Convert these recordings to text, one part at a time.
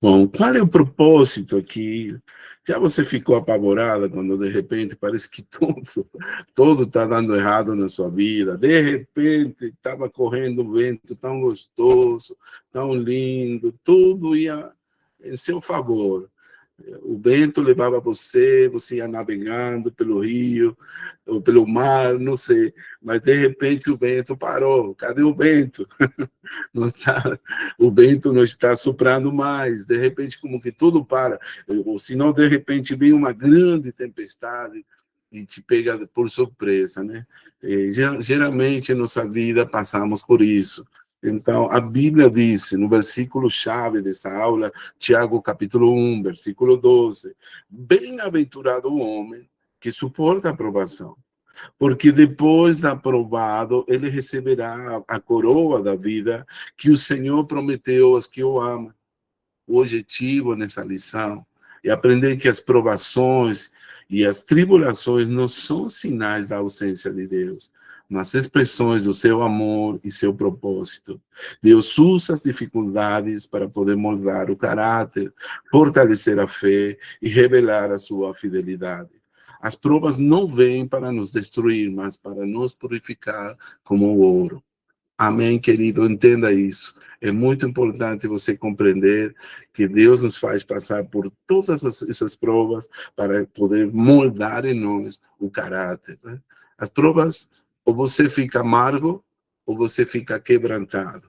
Bom, qual é o propósito aqui? Já você ficou apavorada quando de repente parece que tudo está dando errado na sua vida? De repente estava correndo um vento tão gostoso, tão lindo, tudo ia em seu favor. O vento levava você, você ia navegando pelo rio, ou pelo mar, não sei, mas de repente o vento parou. Cadê o vento? Não está, o vento não está soprando mais, de repente como que tudo para, ou se não, de repente vem uma grande tempestade e te pega por surpresa, né? E, geralmente, em nossa vida, passamos por isso. Então, a Bíblia diz, no versículo-chave dessa aula, Tiago capítulo 1, versículo 12, bem-aventurado o homem que suporta a provação, porque depois de aprovado, ele receberá a coroa da vida que o Senhor prometeu aos que o amam. O objetivo nessa lição é aprender que as provações e as tribulações não são sinais da ausência de Deus, mas expressões do seu amor e seu propósito. Deus usa as dificuldades para poder moldar o caráter, fortalecer a fé e revelar a sua fidelidade. As provas não vêm para nos destruir, mas para nos purificar como o ouro. Amém, querido? Entenda isso. É muito importante você compreender que Deus nos faz passar por todas essas provas para poder moldar em nós o caráter, né? As provas, ou você fica amargo, ou você fica quebrantado.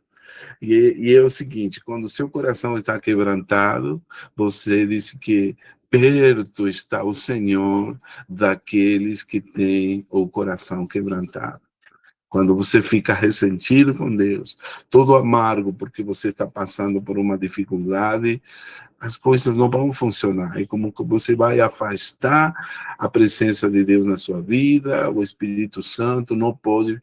E é o seguinte, quando o seu coração está quebrantado, você disse que perto está o Senhor daqueles que têm o coração quebrantado. Quando você fica ressentido com Deus, todo amargo porque você está passando por uma dificuldade, as coisas não vão funcionar. É como que você vai afastar a presença de Deus na sua vida, o Espírito Santo não pode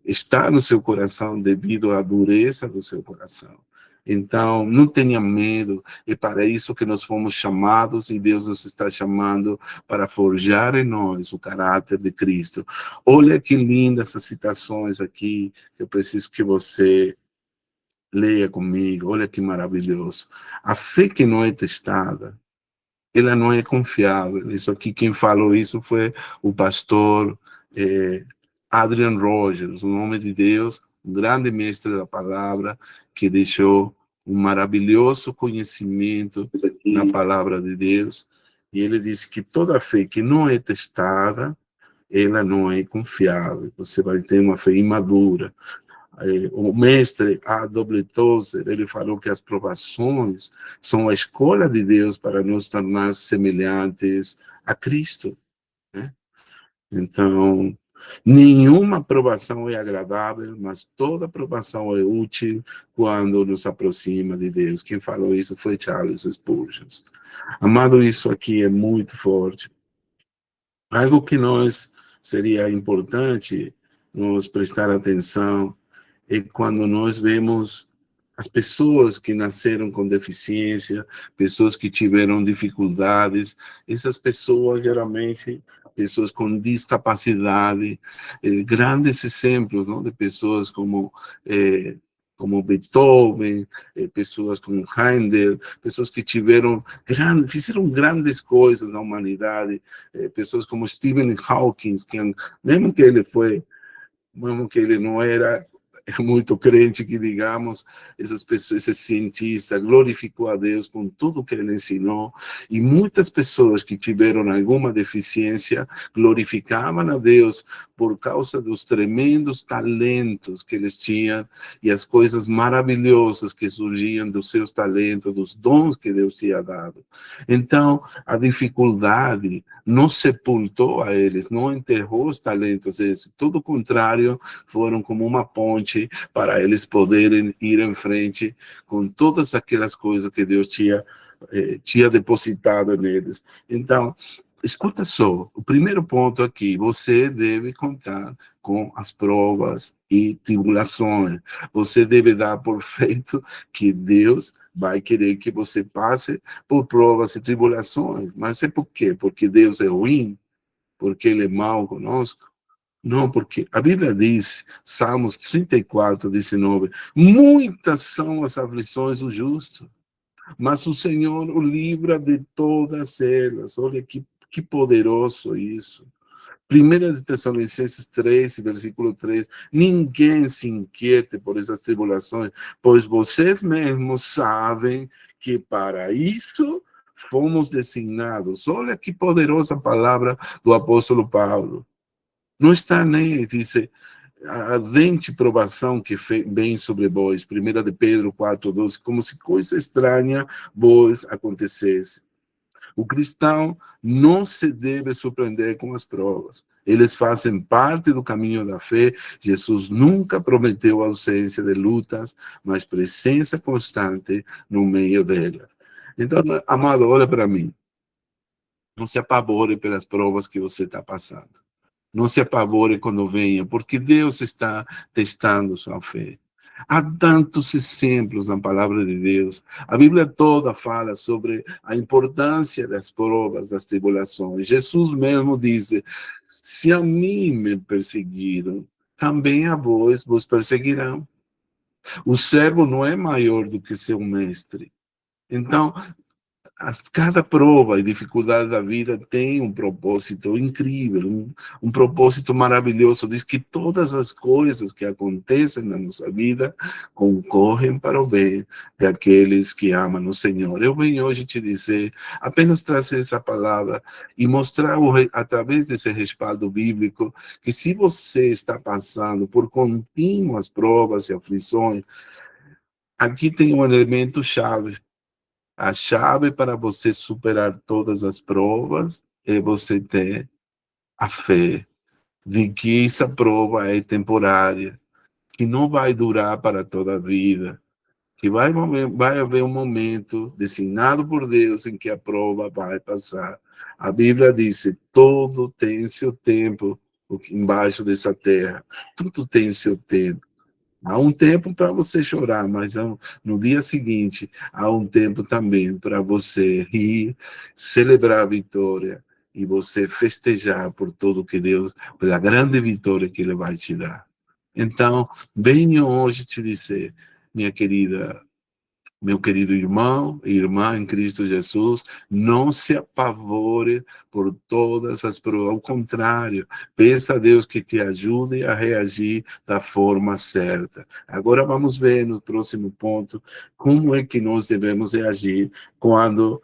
estar no seu coração devido à dureza do seu coração. Então, não tenha medo, é para isso que nós fomos chamados e Deus nos está chamando para forjar em nós o caráter de Cristo. Olha que lindas essas citações aqui, eu preciso que você leia comigo, olha que maravilhoso. A fé que não é testada, ela não é confiável. Isso aqui, quem falou isso foi o pastor Adrian Rogers, um homem de Deus, um grande mestre da palavra, que deixou um maravilhoso conhecimento na palavra de Deus. E ele disse que toda fé que não é testada, ela não é confiável. Você vai ter uma fé imadura. O mestre A.W. Tozer, ele falou que as provações são a escolha de Deus para nos tornar semelhantes a Cristo, né? Então, nenhuma provação é agradável, mas toda provação é útil quando nos aproxima de Deus. Quem falou isso foi Charles Spurgeon. Amado, isso aqui é muito forte. Algo que nós seria importante nos prestar atenção é quando nós vemos as pessoas que nasceram com deficiência, pessoas que tiveram dificuldades, essas pessoas geralmente pessoas com discapacidade, grandes exemplos, não, de pessoas como Beethoven, pessoas como Handel, pessoas que fizeram grandes coisas na humanidade, pessoas como Stephen Hawking, que mesmo que ele não era muito crente, que digamos, essas pessoas, esse cientista glorificou a Deus com tudo que ele ensinou, e muitas pessoas que tiveram alguma deficiência glorificavam a Deus por causa dos tremendos talentos que eles tinham e as coisas maravilhosas que surgiam dos seus talentos, dos dons que Deus tinha dado. Então, a dificuldade não sepultou a eles, não enterrou os talentos deles, todo o contrário, foram como uma ponte para eles poderem ir em frente com todas aquelas coisas que Deus tinha depositado neles. Então, escuta só, o primeiro ponto aqui, você deve contar com as provas e tribulações. Você deve dar por feito que Deus vai querer que você passe por provas e tribulações. Mas é por quê? Porque Deus é ruim? Porque Ele é mau conosco? Não, porque a Bíblia diz, Salmos 34, 19, muitas são as aflições do justo. mas o Senhor o livra de todas elas. Olha que poderoso isso. 1 de Tessalonicenses 3, versículo 3, ninguém se inquiete por essas tribulações, pois vocês mesmos sabem que para isso fomos designados. Olha que poderosa palavra do apóstolo Paulo. Não está nem, diz, a ardente provação que vem sobre vós, 1 de Pedro 4:12, como se coisa estranha vos acontecesse. O cristão não se deve surpreender com as provas. Eles fazem parte do caminho da fé. Jesus nunca prometeu ausência de lutas, mas presença constante no meio delas. Então, amado, olha para mim. Não se apavore pelas provas que você está passando. Não se apavore quando venha, porque Deus está testando sua fé. Há tantos exemplos na palavra de Deus. A Bíblia toda fala sobre a importância das provas, das tribulações. Jesus mesmo diz: se a mim me perseguiram, também a vos perseguirão. O servo não é maior do que seu mestre. Então, cada prova e dificuldade da vida tem um propósito incrível, um propósito maravilhoso. Diz que todas as coisas que acontecem na nossa vida concorrem para o bem daqueles que amam o Senhor. Eu venho hoje te dizer, apenas trazer essa palavra e mostrar, através desse respaldo bíblico, que se você está passando por contínuas provas e aflições, aqui tem um elemento chave. A chave para você superar todas as provas é você ter a fé de que essa prova é temporária, que não vai durar para toda a vida, que vai haver um momento designado por Deus em que a prova vai passar. A Bíblia diz: todo tem seu tempo embaixo dessa terra, tudo tem seu tempo. Há um tempo para você chorar, mas no dia seguinte, há um tempo também para você rir, celebrar a vitória e você festejar por tudo que Deus, pela grande vitória que Ele vai te dar. Então, venho hoje te dizer, minha querida, meu querido irmão e irmã em Cristo Jesus, não se apavore por todas as provas. Ao contrário, peça a Deus que te ajude a reagir da forma certa. Agora vamos ver no próximo ponto como é que nós devemos reagir quando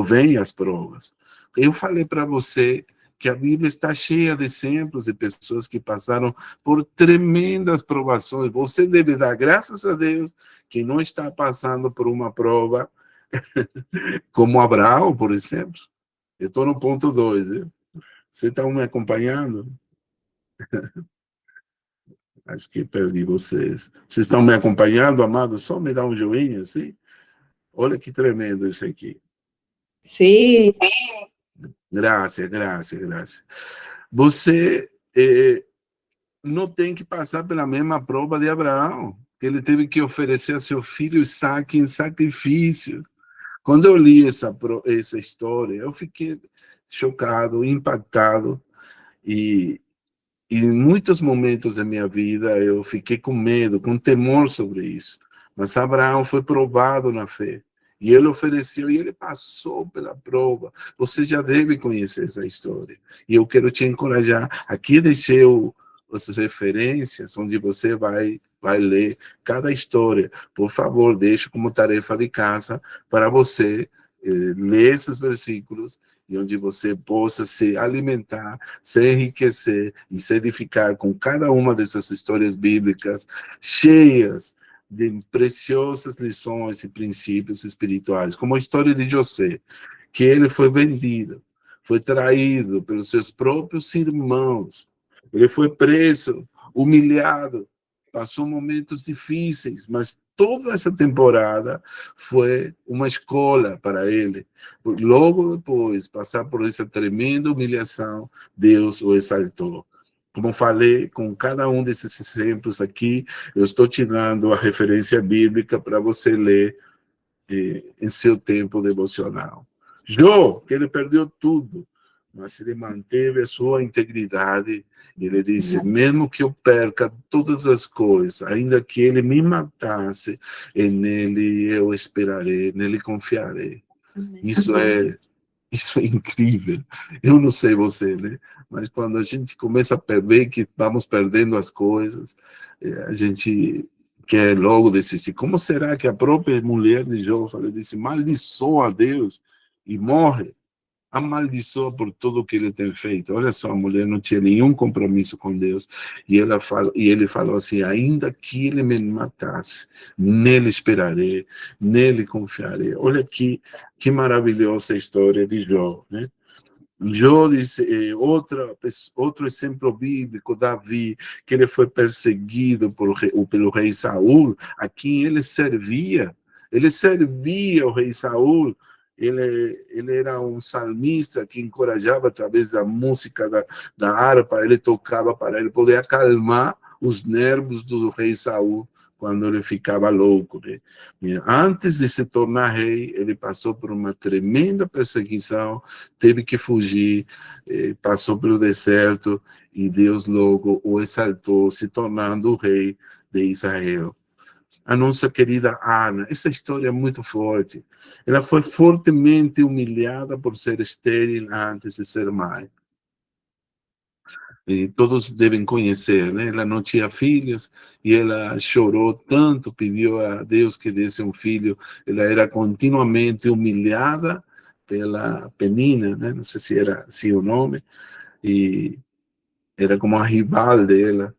vêm as provas. Eu falei para você que a Bíblia está cheia de exemplos de pessoas que passaram por tremendas provações. Você deve dar graças a Deus que não está passando por uma prova como Abraão, por exemplo. Eu estou no ponto 2, viu? Você está me acompanhando? Acho que perdi vocês. Vocês estão me acompanhando, amado? Só me dá um joinha, assim. Olha que tremendo isso aqui. Sim. Graças. Você não tem que passar pela mesma prova de Abraão. Ele teve que oferecer a seu filho Isaque em sacrifício. Quando eu li essa história, eu fiquei chocado, impactado, e em muitos momentos da minha vida eu fiquei com medo, com temor sobre isso. Mas Abraão foi provado na fé. E ele ofereceu, e ele passou pela prova. Você já deve conhecer essa história. E eu quero te encorajar. Aqui deixei as referências, onde você vai ler cada história. Por favor, deixe como tarefa de casa para você ler esses versículos e onde você possa se alimentar, se enriquecer e se edificar com cada uma dessas histórias bíblicas cheias de preciosas lições e princípios espirituais, como a história de José, que ele foi vendido, foi traído pelos seus próprios irmãos, ele foi preso, humilhado, passou momentos difíceis, mas toda essa temporada foi uma escola para ele. Logo depois, passar por essa tremenda humilhação, Deus o exaltou. Como falei, com cada um desses exemplos aqui, eu estou te dando a referência bíblica para você ler em seu tempo devocional. Jó, que ele perdeu tudo, mas ele manteve a sua integridade. Ele disse, mesmo que eu perca todas as coisas, ainda que ele me matasse, e nele eu esperarei, nele confiarei. Isso é incrível. Eu não sei você, né? Mas quando a gente começa a perder, que vamos perdendo as coisas, a gente quer logo desistir. Como será que a própria mulher de Jó disse, maldiçoa a Deus e morre? Amaldiçoa por tudo que ele tem feito. Olha só, a mulher não tinha nenhum compromisso com Deus. E ele falou assim, ainda que ele me matasse, nele esperarei, nele confiarei. Olha que maravilhosa a história de Jó, né? Jó disse, outro exemplo bíblico, Davi, que ele foi perseguido pelo rei Saul, a quem ele servia o rei Saul, ele era um salmista que encorajava através da música da harpa, ele tocava para ele poder acalmar os nervos do rei Saul, quando ele ficava louco, né? Antes de se tornar rei, ele passou por uma tremenda perseguição, teve que fugir, passou pelo deserto, e Deus logo o exaltou, se tornando o rei de Israel. A nossa querida Ana, essa história é muito forte. Ela foi fortemente humilhada por ser estéril antes de ser mãe. E todos devem conhecer, né? Ela não tinha filhos e ela chorou tanto, pediu a Deus que desse um filho. Ela era continuamente humilhada pela Penina, né? Não sei se era assim o nome, e era como a rival dela,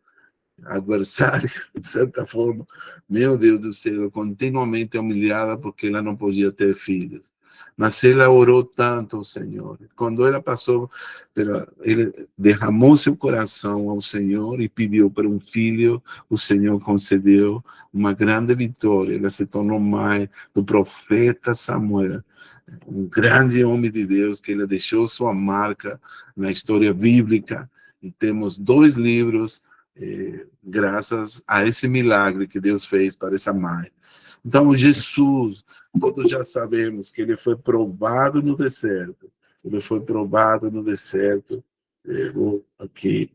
adversária, de certa forma. Meu Deus do céu, continuamente humilhada porque ela não podia ter filhos. Mas ela orou tanto ao Senhor. Quando ela passou, ele derramou seu coração ao Senhor e pediu para um filho, o Senhor concedeu uma grande vitória. Ela se tornou mãe do profeta Samuel, um grande homem de Deus que ele deixou sua marca na história bíblica. E temos 2 livros graças a esse milagre que Deus fez para essa mãe. Então, Jesus, todos já sabemos que ele foi provado no deserto. Ele foi provado no deserto. Aqui.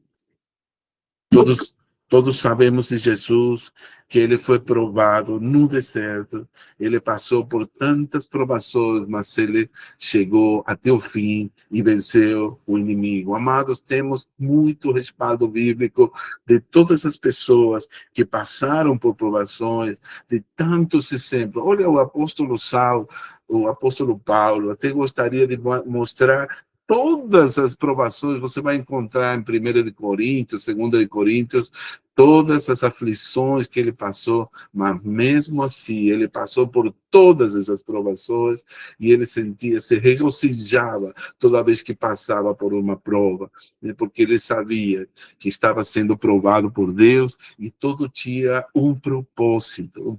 Todos sabemos de Jesus, que ele foi provado no deserto, ele passou por tantas provações, mas ele chegou até o fim e venceu o inimigo. Amados, temos muito respaldo bíblico de todas as pessoas que passaram por provações, de tantos exemplos. Olha o apóstolo Saulo, o apóstolo Paulo, até gostaria de mostrar todas as provações. Você vai encontrar em 1 de Coríntios, 2 de Coríntios, todas as aflições que ele passou, mas mesmo assim, ele passou por todas essas provações e ele se regozijava toda vez que passava por uma prova, né? Porque ele sabia que estava sendo provado por Deus e todo tinha um propósito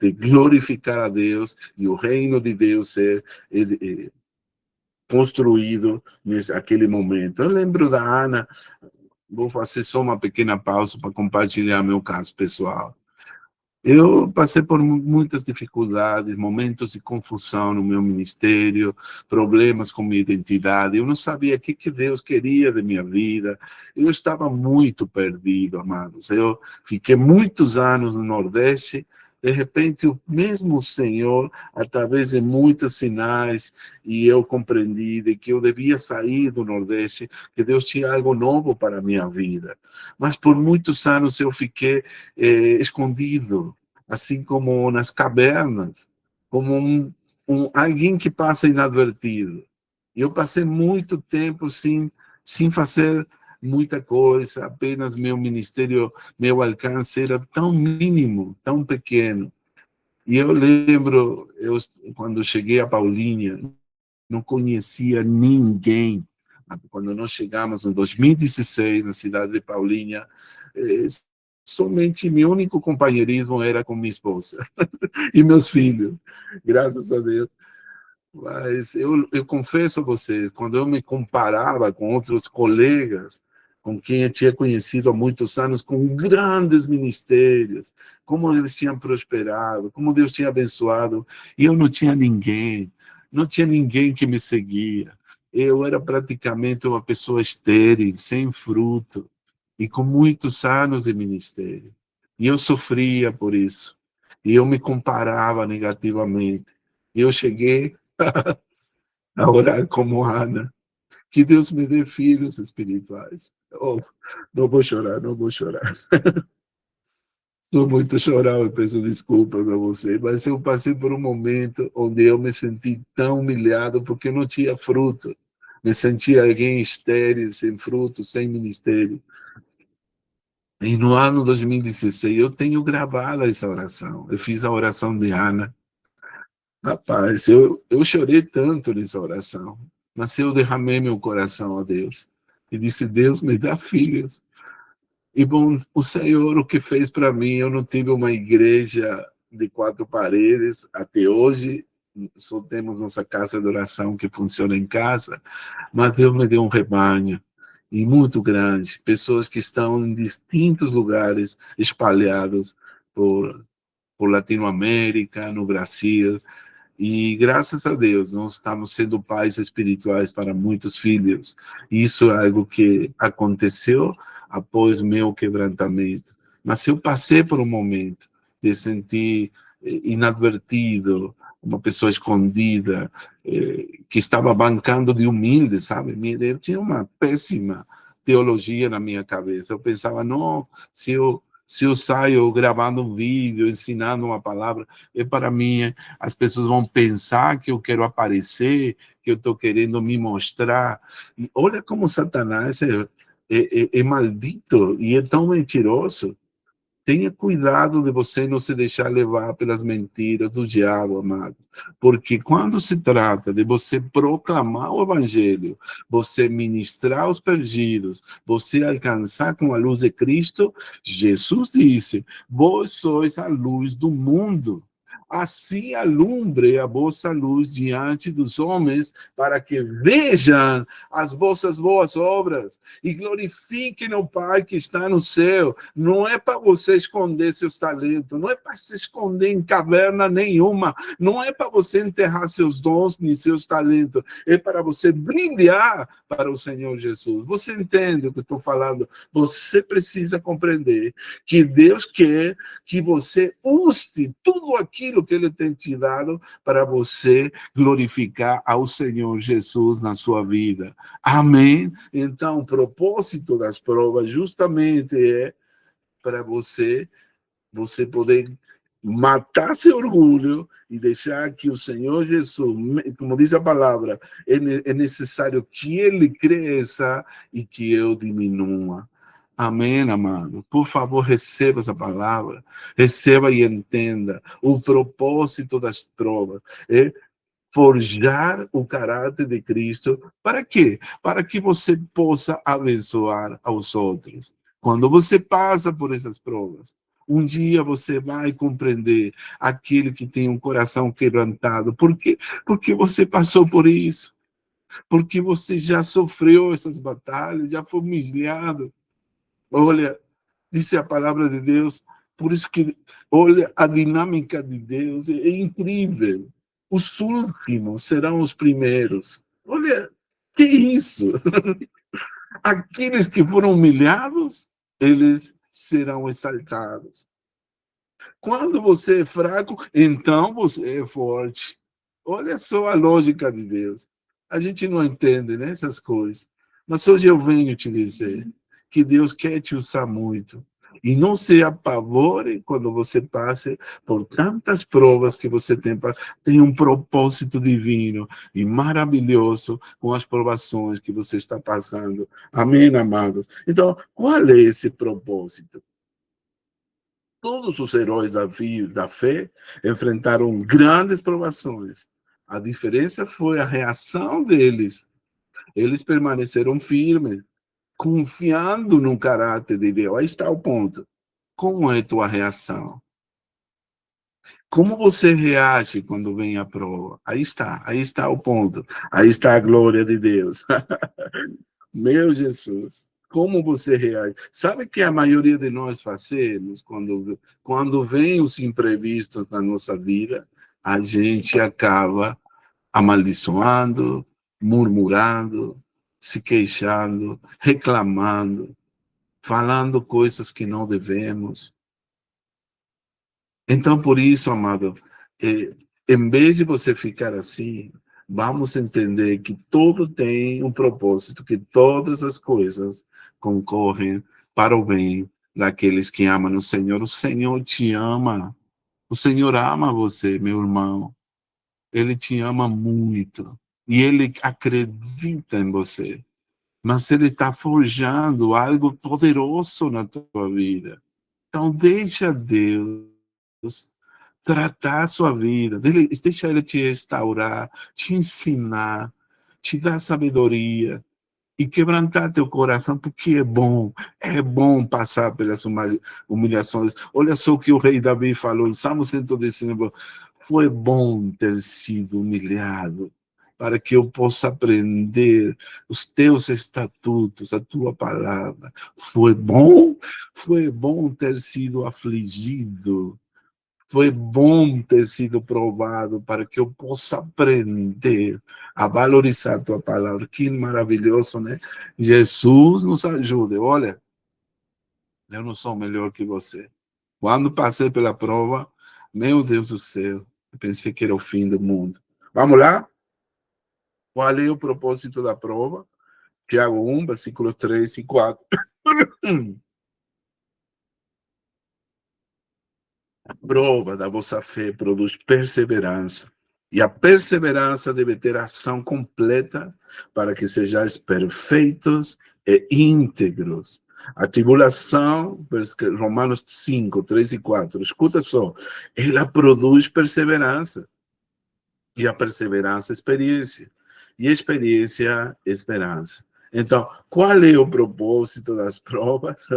de glorificar a Deus e o reino de Deus ser construído naquele momento. Eu lembro da Ana, vou fazer só uma pequena pausa para compartilhar meu caso pessoal. Eu passei por muitas dificuldades, momentos de confusão no meu ministério, problemas com minha identidade. Eu não sabia o que Deus queria de minha vida. Eu estava muito perdido, amados. Eu fiquei muitos anos no Nordeste. De repente, o mesmo Senhor, através de muitos sinais, e eu compreendi de que eu devia sair do Nordeste, que Deus tinha algo novo para a minha vida. Mas por muitos anos eu fiquei escondido, assim como nas cavernas, como alguém que passa inadvertido. Eu passei muito tempo sem fazer muita coisa, apenas meu ministério, meu alcance era tão mínimo, tão pequeno. E eu lembro, quando cheguei a Paulínia, não conhecia ninguém. Quando nós chegamos em 2016 na cidade de Paulínia, somente meu único companheirismo era com minha esposa e meus filhos, graças a Deus. Mas eu confesso a vocês, quando eu me comparava com outros colegas, com quem eu tinha conhecido há muitos anos, com grandes ministérios, como eles tinham prosperado, como Deus tinha abençoado, e eu não tinha ninguém que me seguia. eu era praticamente uma pessoa estéril, sem fruto, e com muitos anos de ministério. E eu sofria por isso. E eu me comparava negativamente. E eu cheguei a orar como Ana, que Deus me dê filhos espirituais. Oh, não vou chorar, não vou chorar. Estou muito chorar, eu peço desculpa para você, mas eu passei por um momento onde eu me senti tão humilhado porque não tinha fruto. Me sentia alguém estéril, sem fruto, sem ministério. E no ano 2016, eu tenho gravado essa oração. Eu fiz a oração de Ana. Rapaz, eu chorei tanto nessa oração, mas eu derramei meu coração a Deus. E disse, Deus, me dá filhos. E bom, o Senhor, o que fez para mim, eu não tive uma igreja de 4 paredes até hoje, só temos nossa casa de oração que funciona em casa, mas Deus me deu um rebanho, e muito grande, pessoas que estão em distintos lugares, espalhados por Latinoamérica, no Brasil, e graças a Deus, nós estamos sendo pais espirituais para muitos filhos. Isso é algo que aconteceu após meu quebrantamento. Mas eu passei por um momento de sentir inadvertido, uma pessoa escondida, que estava bancando de humilde, sabe? Eu tinha uma péssima teologia na minha cabeça. Eu pensava, não, se eu saio gravando um vídeo, ensinando uma palavra, para mim, as pessoas vão pensar que eu quero aparecer, que eu estou querendo me mostrar. E olha como Satanás é maldito e é tão mentiroso. Tenha cuidado de você não se deixar levar pelas mentiras do diabo, amados. Porque quando se trata de você proclamar o evangelho, você ministrar os perdidos, você alcançar com a luz de Cristo, Jesus disse, vós sois a luz do mundo. Assim alumbre a vossa luz diante dos homens, para que vejam as vossas boas obras e glorifiquem o Pai que está no céu. Não é para você esconder seus talentos, não é para se esconder em caverna nenhuma, não é para você enterrar seus dons nem seus talentos, é para você brilhar para o Senhor Jesus. Você entende o que eu estou falando? Você precisa compreender que Deus quer que você use tudo aquilo que Ele tem te dado para você glorificar ao Senhor Jesus na sua vida. Amém? Então, o propósito das provas justamente é para você poder matar seu orgulho e deixar que o Senhor Jesus, como diz a palavra, é necessário que Ele cresça e que eu diminua. Amém, amado? Por favor, receba essa palavra, receba e entenda o propósito das provas. É forjar o caráter de Cristo. Para quê? Para que você possa abençoar aos outros. Quando você passa por essas provas, um dia você vai compreender aquele que tem um coração quebrantado. Por quê? Porque você passou por isso. Porque você já sofreu essas batalhas, já foi humilhado. Olha, disse a palavra de Deus, por isso que, olha, a dinâmica de Deus é incrível. Os últimos serão os primeiros. Olha, que isso? Aqueles que foram humilhados, eles serão exaltados. Quando você é fraco, então você é forte. Olha só a lógica de Deus. A gente não entende, né, essas coisas. Mas hoje eu venho te dizer que Deus quer te usar muito. E não se apavore quando você passe por tantas provas que você tem um propósito divino e maravilhoso com as provações que você está passando. Amém, amados? Então, qual é esse propósito? Todos os heróis da fé enfrentaram grandes provações. A diferença foi a reação deles. Eles permaneceram firmes, confiando no caráter de Deus. Aí está o ponto. Como é a tua reação? Como você reage quando vem a prova? Aí está o ponto. Aí está a glória de Deus. Meu Jesus, como você reage? Sabe que a maioria de nós fazemos quando vem os imprevistos na nossa vida, a gente acaba amaldiçoando, murmurando, se queixando, reclamando, falando coisas que não devemos. Então, por isso, amado, em vez de você ficar assim, vamos entender que tudo tem um propósito, que todas as coisas concorrem para o bem daqueles que amam o Senhor. O Senhor te ama. O Senhor ama você, meu irmão. Ele te ama muito. E Ele acredita em você. Mas Ele está forjando algo poderoso na tua vida. Então, deixa Deus tratar a sua vida. Deixa Ele te restaurar, te ensinar, te dar sabedoria e quebrantar teu coração, porque é bom passar pelas humilhações. Olha só o que o rei Davi falou em Salmo 119, foi bom ter sido humilhado, para que eu possa aprender os teus estatutos, a tua palavra. Foi bom ter sido afligido, foi bom ter sido provado para que eu possa aprender a valorizar a tua palavra. Que maravilhoso, né? Jesus nos ajude. Olha, eu não sou melhor que você. Quando passei pela prova, meu Deus do céu, eu pensei que era o fim do mundo. Vamos lá? Qual é o propósito da prova? Tiago 1, versículos 3 e 4. A prova da vossa fé produz perseverança. E a perseverança deve ter ação completa para que sejais perfeitos e íntegros. A tribulação, Romanos 5, 3 e 4, escuta só, ela produz perseverança. E a perseverança, experiência. E a experiência, esperança. Então, qual é o propósito das provas?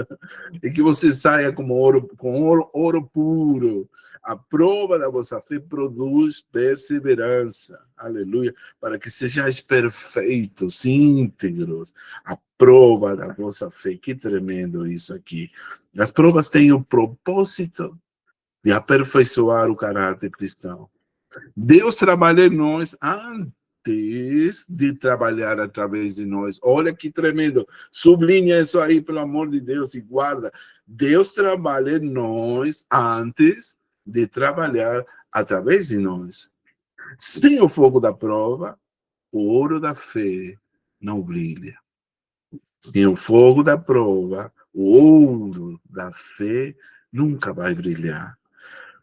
É que você saia como ouro puro. A prova da vossa fé produz perseverança. Aleluia. Para que sejais perfeitos, íntegros. A prova da vossa fé. Que tremendo isso aqui. As provas têm o propósito de aperfeiçoar o caráter cristão. Deus trabalha em nós antes de trabalhar através de nós. Olha que tremendo. Sublinha isso aí, pelo amor de Deus, e guarda. Deus trabalha em nós antes de trabalhar através de nós. Sem o fogo da prova, o ouro da fé não brilha. Sem o fogo da prova, o ouro da fé nunca vai brilhar.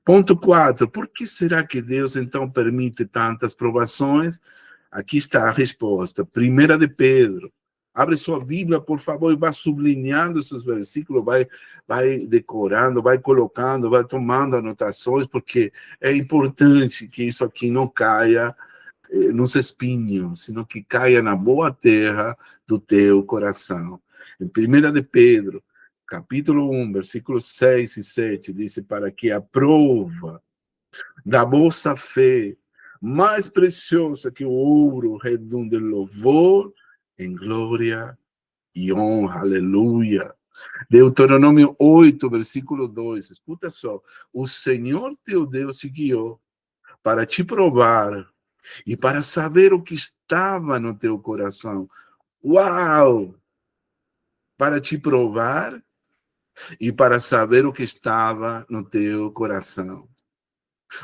Ponto 4. Por que será que Deus, então, permite tantas provações? Aqui está a resposta. 1 de Pedro. Abre sua Bíblia, por favor, e vá sublinhando esses versículos, vai decorando, vai colocando, vai tomando anotações, porque é importante que isso aqui não caia nos espinhos, sino que caia na boa terra do teu coração. Em 1 de Pedro, capítulo 1, versículos 6 e 7, diz: para que a prova da vossa fé, mais preciosa que o ouro, redunde em louvor, em glória e honra. Aleluia. Deuteronômio 8, versículo 2, escuta só. O Senhor teu Deus te guiou para te provar e para saber o que estava no teu coração. Uau! Para te provar e para saber o que estava no teu coração.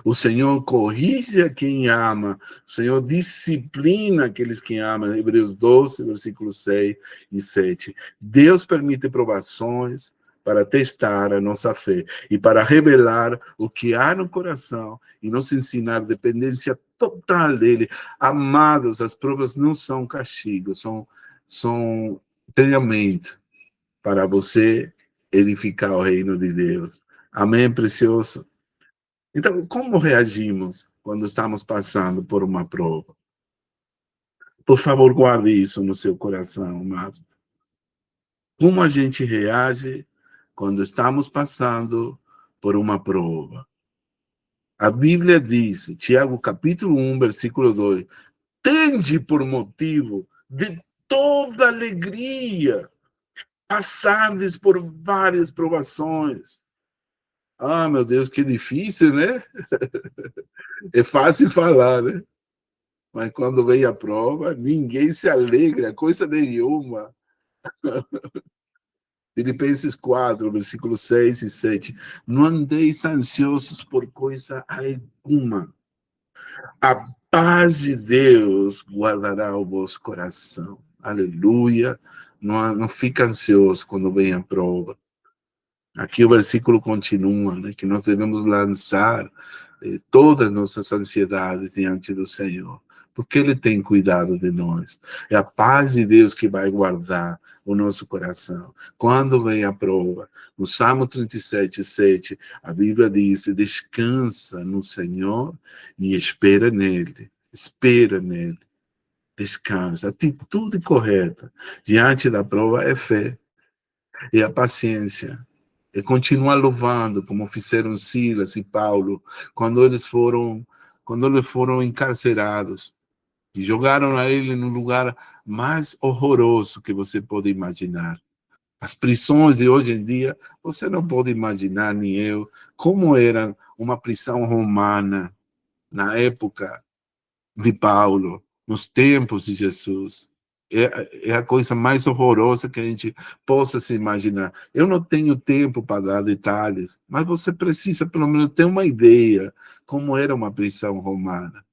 O Senhor corrige a quem ama, o Senhor disciplina aqueles que amam. Hebreus 12, versículos 6 e 7. Deus permite provações para testar a nossa fé e para revelar o que há no coração e nos ensinar dependência total dele. Amados, as provas não são castigo, são treinamento para você edificar o reino de Deus. Amém, precioso? Então, como reagimos quando estamos passando por uma prova? Por favor, guarde isso no seu coração, amado. Como a gente reage quando estamos passando por uma prova? A Bíblia diz, Tiago capítulo 1, versículo 2, tende por motivo de toda alegria passardes por várias provações. Ah, meu Deus, que difícil, né? É fácil falar, né? Mas quando vem a prova, ninguém se alegra, coisa nenhuma. Filipenses 4, versículos 6 e 7. Não andeis ansiosos por coisa alguma. A paz de Deus guardará o vosso coração. Aleluia. Não fica ansioso quando vem a prova. Aqui o versículo continua, né, que nós devemos lançar todas nossas ansiedades diante do Senhor, porque Ele tem cuidado de nós. É a paz de Deus que vai guardar o nosso coração. Quando vem a prova, no Salmo 37, 7, a Bíblia diz: descansa no Senhor e espera nele. Espera nele. Descansa. A atitude correta diante da prova é fé, é a paciência. E continuar louvando, como fizeram Silas e Paulo, quando eles foram encarcerados, e jogaram a ele no lugar mais horroroso que você pode imaginar. As prisões de hoje em dia, você não pode imaginar, nem eu, como era uma prisão romana na época de Paulo, nos tempos de Jesus. É a coisa mais horrorosa que a gente possa se imaginar. Eu não tenho tempo para dar detalhes, mas você precisa pelo menos ter uma ideia como era uma prisão romana.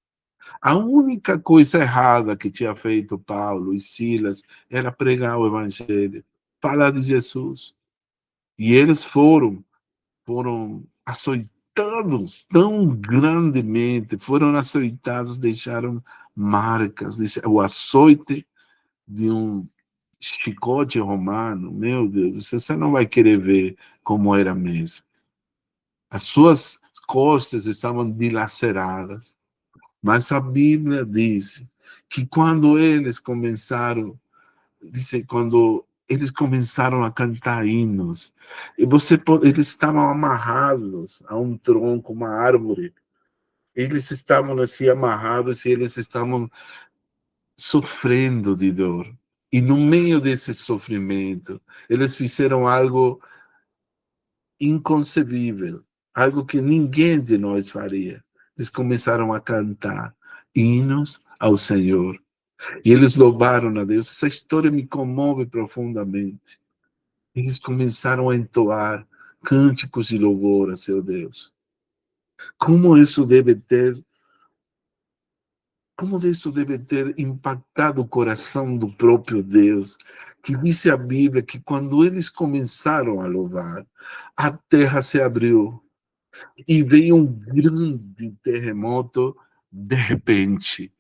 A única coisa errada que tinha feito Paulo e Silas era pregar o evangelho, falar de Jesus. E eles foram açoitados tão grandemente, foram açoitados, deixaram marcas. O açoite de um chicote romano, meu Deus, você não vai querer ver como era mesmo. As suas costas estavam dilaceradas, mas a Bíblia diz que quando eles começaram, quando eles começaram a cantar hinos, e eles estavam amarrados a um tronco, uma árvore, eles estavam assim amarrados e eles estavam sofrendo de dor. E no meio desse sofrimento, eles fizeram algo inconcebível, algo que ninguém de nós faria. Eles começaram a cantar hinos ao Senhor. E eles louvaram a Deus. Essa história me comove profundamente. Eles começaram a entoar cânticos de louvor a seu Deus. Como isso deve ter Como isso deve ter impactado o coração do próprio Deus, que disse a Bíblia que quando eles começaram a louvar, a terra se abriu e veio um grande terremoto de repente,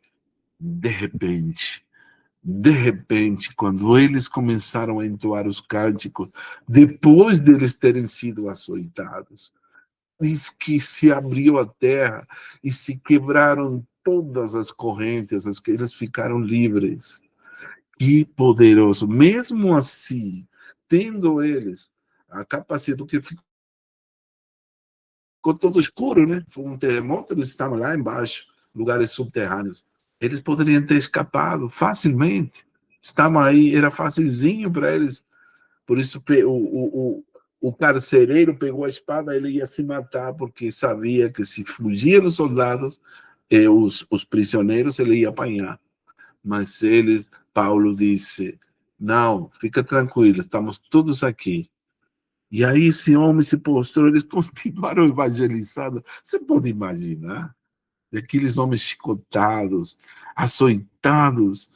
de repente. De repente, quando eles começaram a entoar os cânticos, depois deles terem sido açoitados, diz que se abriu a terra e se quebraram todas as correntes, eles ficaram livres. Que poderoso! Mesmo assim, tendo eles a capacidade, porque ficou todo escuro, né? Foi um terremoto, eles estavam lá embaixo, lugares subterrâneos. Eles poderiam ter escapado facilmente. Estavam aí, era facilzinho para eles. Por isso o carcereiro pegou a espada, ele ia se matar, porque sabia que se fugiam os soldados, os prisioneiros, ele ia apanhar. Mas Paulo disse, não, fica tranquilo, estamos todos aqui. E aí esse homem se postrou, eles continuaram evangelizando. Você pode imaginar? Aqueles homens chicotados, açoitados,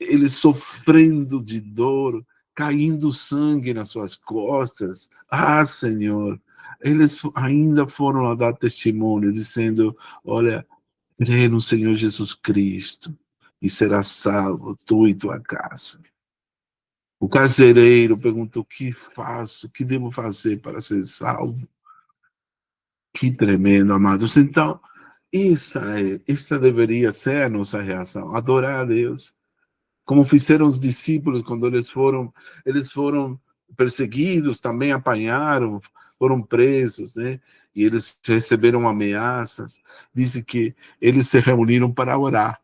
eles sofrendo de dor, caindo sangue nas suas costas. Ah, Senhor, eles ainda foram a dar testemunho, dizendo: olha, crê no Senhor Jesus Cristo e serás salvo, tu e tua casa. O carcereiro perguntou: o que faço? O que devo fazer para ser salvo? Que tremendo, amados. Então, essa deveria ser a nossa reação, adorar a Deus. Como fizeram os discípulos quando eles foram perseguidos, também apanharam, foram presos, né? E eles receberam ameaças. Diz que eles se reuniram para orar.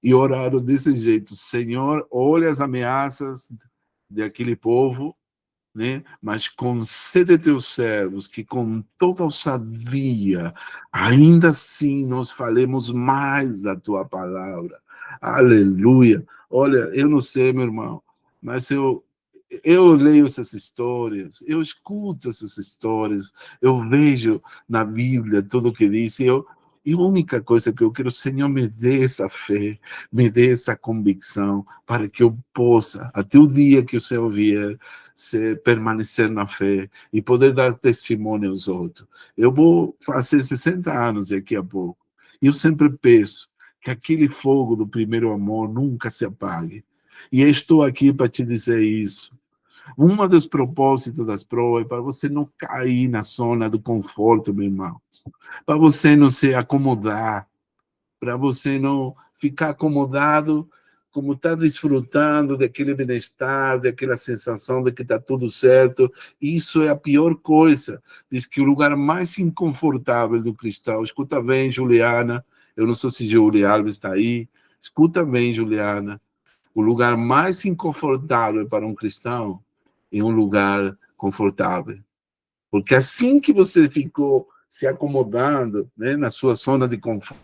E oraram desse jeito: Senhor, olha as ameaças daquele povo né? Mas concede teus servos que com toda ousadia, ainda assim nós falemos mais da tua palavra. Aleluia. Olha, eu não sei, meu irmão, mas eu leio essas histórias, eu escuto essas histórias, eu vejo na Bíblia tudo o que diz, e a única coisa que eu quero, Senhor, me dê essa fé, me dê essa convicção, para que eu possa, até o dia que o Senhor vier, permanecer na fé e poder dar testemunho aos outros. Eu vou fazer 60 anos daqui a pouco, e eu sempre peço que aquele fogo do primeiro amor nunca se apague. E eu estou aqui para te dizer isso. Um dos propósitos das provas é para você não cair na zona do conforto, meu irmão. Para você não se acomodar, para você não ficar acomodado, como está desfrutando daquele bem-estar, daquela sensação de que está tudo certo. Isso é a pior coisa. Diz que o lugar mais inconfortável do cristão, escuta bem, Juliana, eu não sei se Julia Alves está aí, escuta bem, Juliana, o lugar mais inconfortável para um cristão é um lugar confortável. Porque assim que você ficou se acomodando, né, na sua zona de conforto,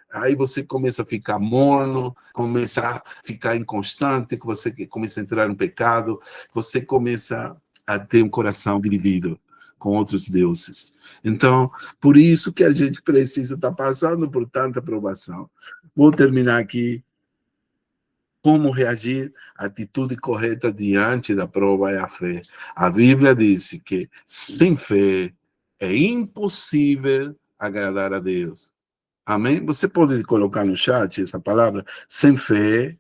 aí você começa a ficar morno, começa a ficar inconstante, que você começa a entrar no pecado, você começa a ter um coração dividido com outros deuses. Então, por isso que a gente precisa estar passando por tanta provação. Vou terminar aqui. Como reagir? A atitude correta diante da prova é a fé. A Bíblia diz que sem fé é impossível agradar a Deus. Amém? Você pode colocar no chat essa palavra? Sem fé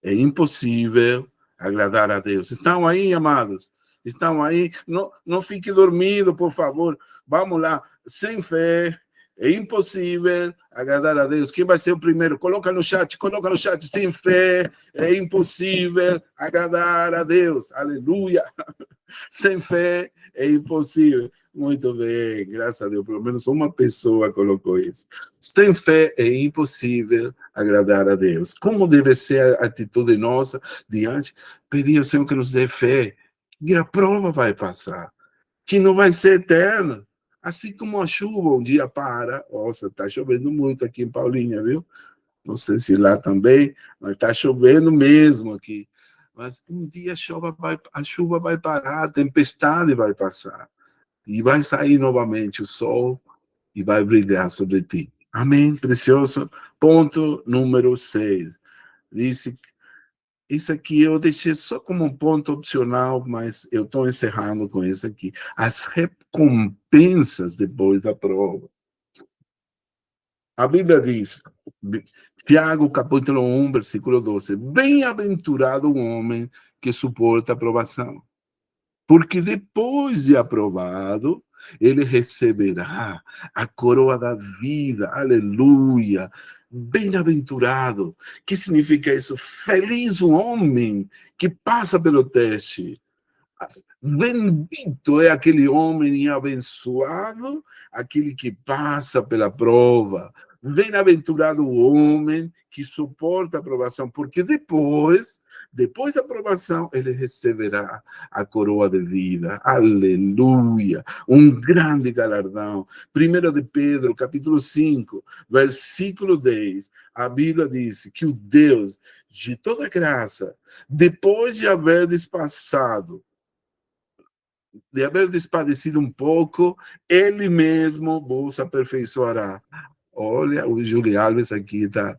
é impossível agradar a Deus. Estão aí, amados? Estão aí? Não, não fique dormido, por favor. Vamos lá. Sem fé é impossível agradar a Deus. Quem vai ser o primeiro? Coloca no chat, coloca no chat. Sem fé é impossível agradar a Deus. Aleluia. Sem fé é impossível. Muito bem, graças a Deus. Pelo menos uma pessoa colocou isso. Sem fé é impossível agradar a Deus. Como deve ser a atitude nossa diante? Pedir ao Senhor que nos dê fé, que a prova vai passar, que não vai ser eterna. Assim como a chuva um dia para. Nossa, está chovendo muito aqui em Paulinha, viu? Não sei se lá também, mas está chovendo mesmo aqui. Mas um dia a chuva vai parar, a tempestade vai passar. E vai sair novamente o sol e vai brilhar sobre ti. Amém, precioso? Ponto número 6. Disse, isso aqui eu deixei só como um ponto opcional, mas eu estou encerrando com isso aqui. As recompensas depois da prova. A Bíblia diz, Tiago, capítulo 1, versículo 12, bem-aventurado o homem que suporta a provação, porque depois de aprovado, ele receberá a coroa da vida. Aleluia! Bem-aventurado. Que significa isso? Feliz o homem que passa pelo teste. Bendito é aquele homem abençoado, aquele que passa pela prova. Bem-aventurado o homem que suporta a provação, porque depois da aprovação, ele receberá a coroa de vida. Aleluia! Um grande galardão. 1 de Pedro, capítulo 5, versículo 10. A Bíblia diz que o Deus de toda graça, depois de haver despassado, de haver despadecido um pouco, ele mesmo vos aperfeiçoará. Olha, o Júlio Alves aqui tá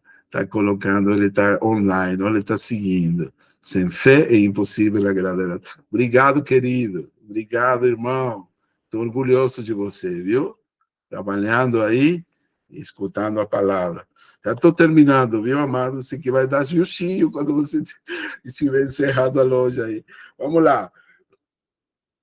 colocando, ele está online, ele está seguindo. Sem fé é impossível agradar a Deus. Obrigado, querido. Obrigado, irmão. Estou orgulhoso de você, viu? Trabalhando aí, escutando a palavra. Já estou terminando, viu, amado? Você que vai dar justinho quando você estiver encerrado a loja aí. Vamos lá.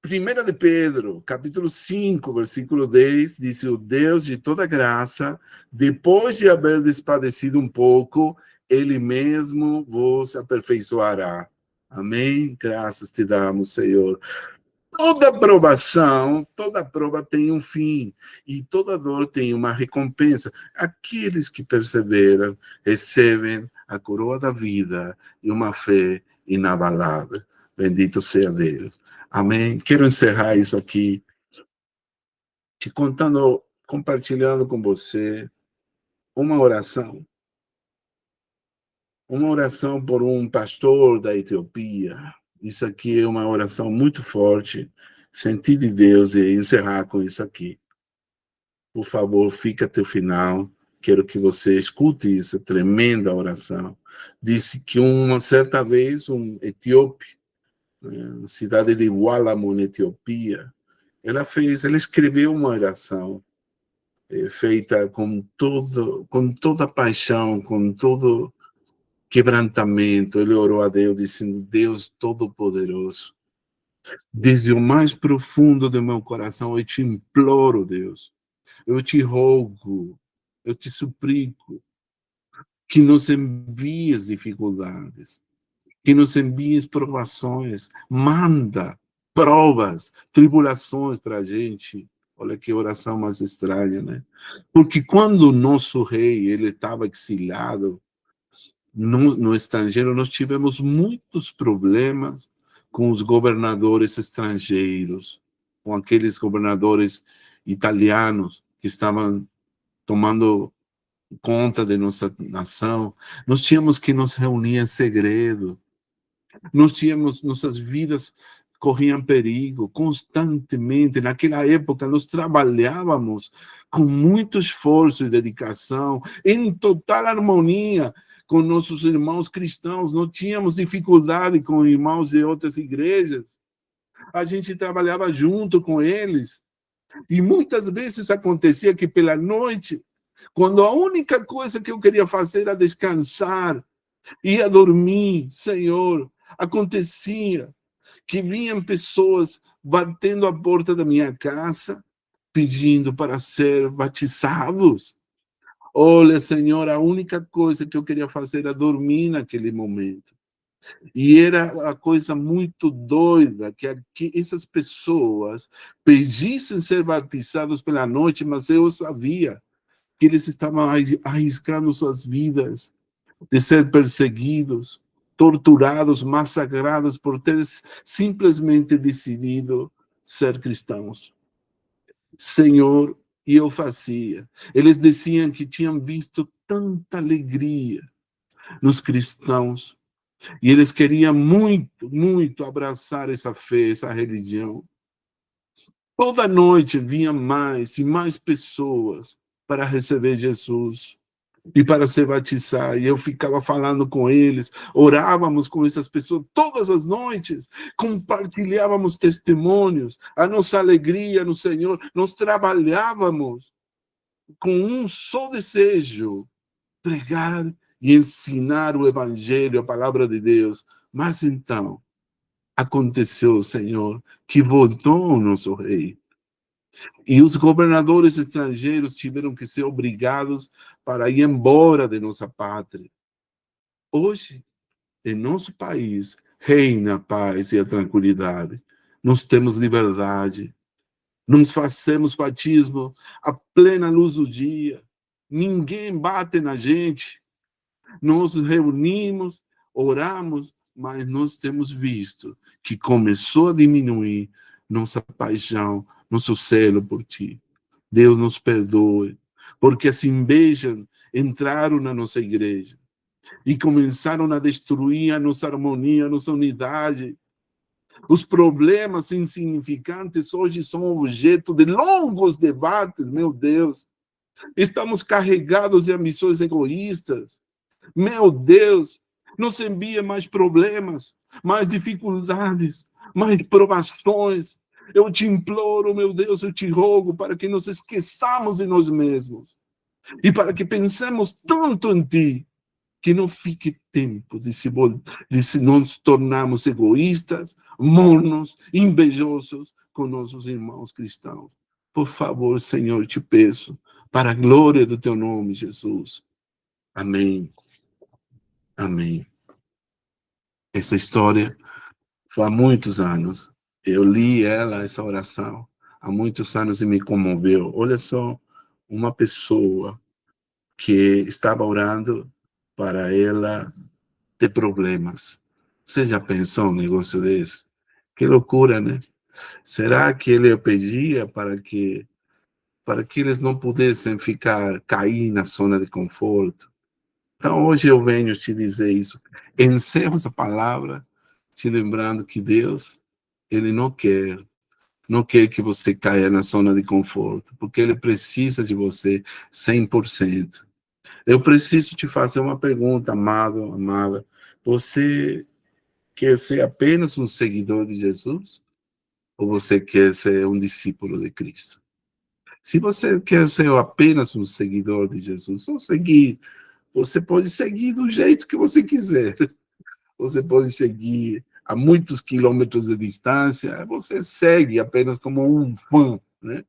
1 de Pedro, capítulo 5, versículo 10, diz: o Deus de toda graça, depois de haver despadecido um pouco, ele mesmo vos aperfeiçoará. Amém? Graças te damos, Senhor. Toda provação, toda prova tem um fim, e toda dor tem uma recompensa. Aqueles que perseveram recebem a coroa da vida e uma fé inabalável. Bendito seja Deus. Amém. Quero encerrar isso aqui, te contando, compartilhando com você uma oração. Uma oração por um pastor da Etiópia. Isso aqui é uma oração muito forte. Senti de Deus e encerrar com isso aqui. Por favor, fica até o final. Quero que você escute essa tremenda oração. Disse que uma certa vez um etíope, na cidade de Walamo, na Etiópia, ele escreveu uma oração feita com toda paixão, com todo quebrantamento. Ele orou a Deus dizendo: Deus Todo-Poderoso, desde o mais profundo do meu coração eu te imploro, Deus, eu te rogo, eu te suplico que nos envies dificuldades, que nos envies provações, manda provas, tribulações para a gente. Olha que oração mais estranha, né? Porque quando o nosso rei ele estava exilado no estrangeiro, nós tivemos muitos problemas com os governadores estrangeiros, com aqueles governadores italianos que estavam tomando conta de nossa nação. Nós tínhamos que nos reunir em segredo. Nossas vidas corriam perigo constantemente. Naquela época, nós trabalhávamos com muito esforço e dedicação, em total harmonia com nossos irmãos cristãos. Não tínhamos dificuldade com irmãos de outras igrejas. A gente trabalhava junto com eles. E muitas vezes acontecia que pela noite, quando a única coisa que eu queria fazer era descansar, ia dormir, Senhor, acontecia que vinham pessoas batendo a porta da minha casa, pedindo para ser batizados. Olha, Senhor, a única coisa que eu queria fazer era dormir naquele momento. E era a coisa muito doida que essas pessoas pedissem ser batizados pela noite, mas eu sabia que eles estavam arriscando suas vidas de ser perseguidos, torturados, massacrados por ter simplesmente decidido ser cristãos. Senhor, e eu fazia. Eles diziam que tinham visto tanta alegria nos cristãos e eles queriam muito, muito abraçar essa fé, essa religião. Toda noite vinham mais e mais pessoas para receber Jesus e para se batizar. E eu ficava falando com eles, orávamos com essas pessoas todas as noites, compartilhávamos testemunhos, a nossa alegria no Senhor. Nós trabalhávamos com um só desejo: pregar e ensinar o Evangelho, a palavra de Deus. Mas então, aconteceu, Senhor, que voltou o nosso rei. E os governadores estrangeiros tiveram que ser obrigados para ir embora de nossa pátria. Hoje, em nosso país, reina a paz e a tranquilidade. Nós temos liberdade. Nós fazemos batismo à plena luz do dia. Ninguém bate na gente. Nós reunimos, oramos, mas nós temos visto que começou a diminuir nossa paixão, nosso zelo por ti. Deus nos perdoe, porque as invejas entraram na nossa igreja e começaram a destruir a nossa harmonia, a nossa unidade. Os problemas insignificantes hoje são objeto de longos debates, meu Deus. Estamos carregados de ambições egoístas. Meu Deus, nos envia mais problemas, mais dificuldades, mais provações. Eu te imploro, meu Deus, eu te rogo para que nos esqueçamos de nós mesmos e para que pensemos tanto em ti, que não fique tempo de se nos tornarmos egoístas, mornos, invejosos com nossos irmãos cristãos. Por favor, Senhor, te peço, para a glória do teu nome, Jesus. Amém. Amém. Essa história foi há muitos anos. Eu li essa oração, há muitos anos e me comoveu. Olha só, uma pessoa que estava orando para ela ter problemas. Você já pensou um negócio desse? Que loucura, né? Será que ele pedia para que eles não pudessem cair na zona de conforto? Então, hoje eu venho te dizer isso. Encerro essa palavra te lembrando que Deus, Ele não quer que você caia na zona de conforto, porque Ele precisa de você 100%. Eu preciso te fazer uma pergunta, amado, amada. Você quer ser apenas um seguidor de Jesus? Ou você quer ser um discípulo de Cristo? Se você quer ser apenas um seguidor de Jesus, ou seguir, você pode seguir do jeito que você quiser. Você pode seguir a muitos quilômetros de distância, você segue apenas como um fã, né?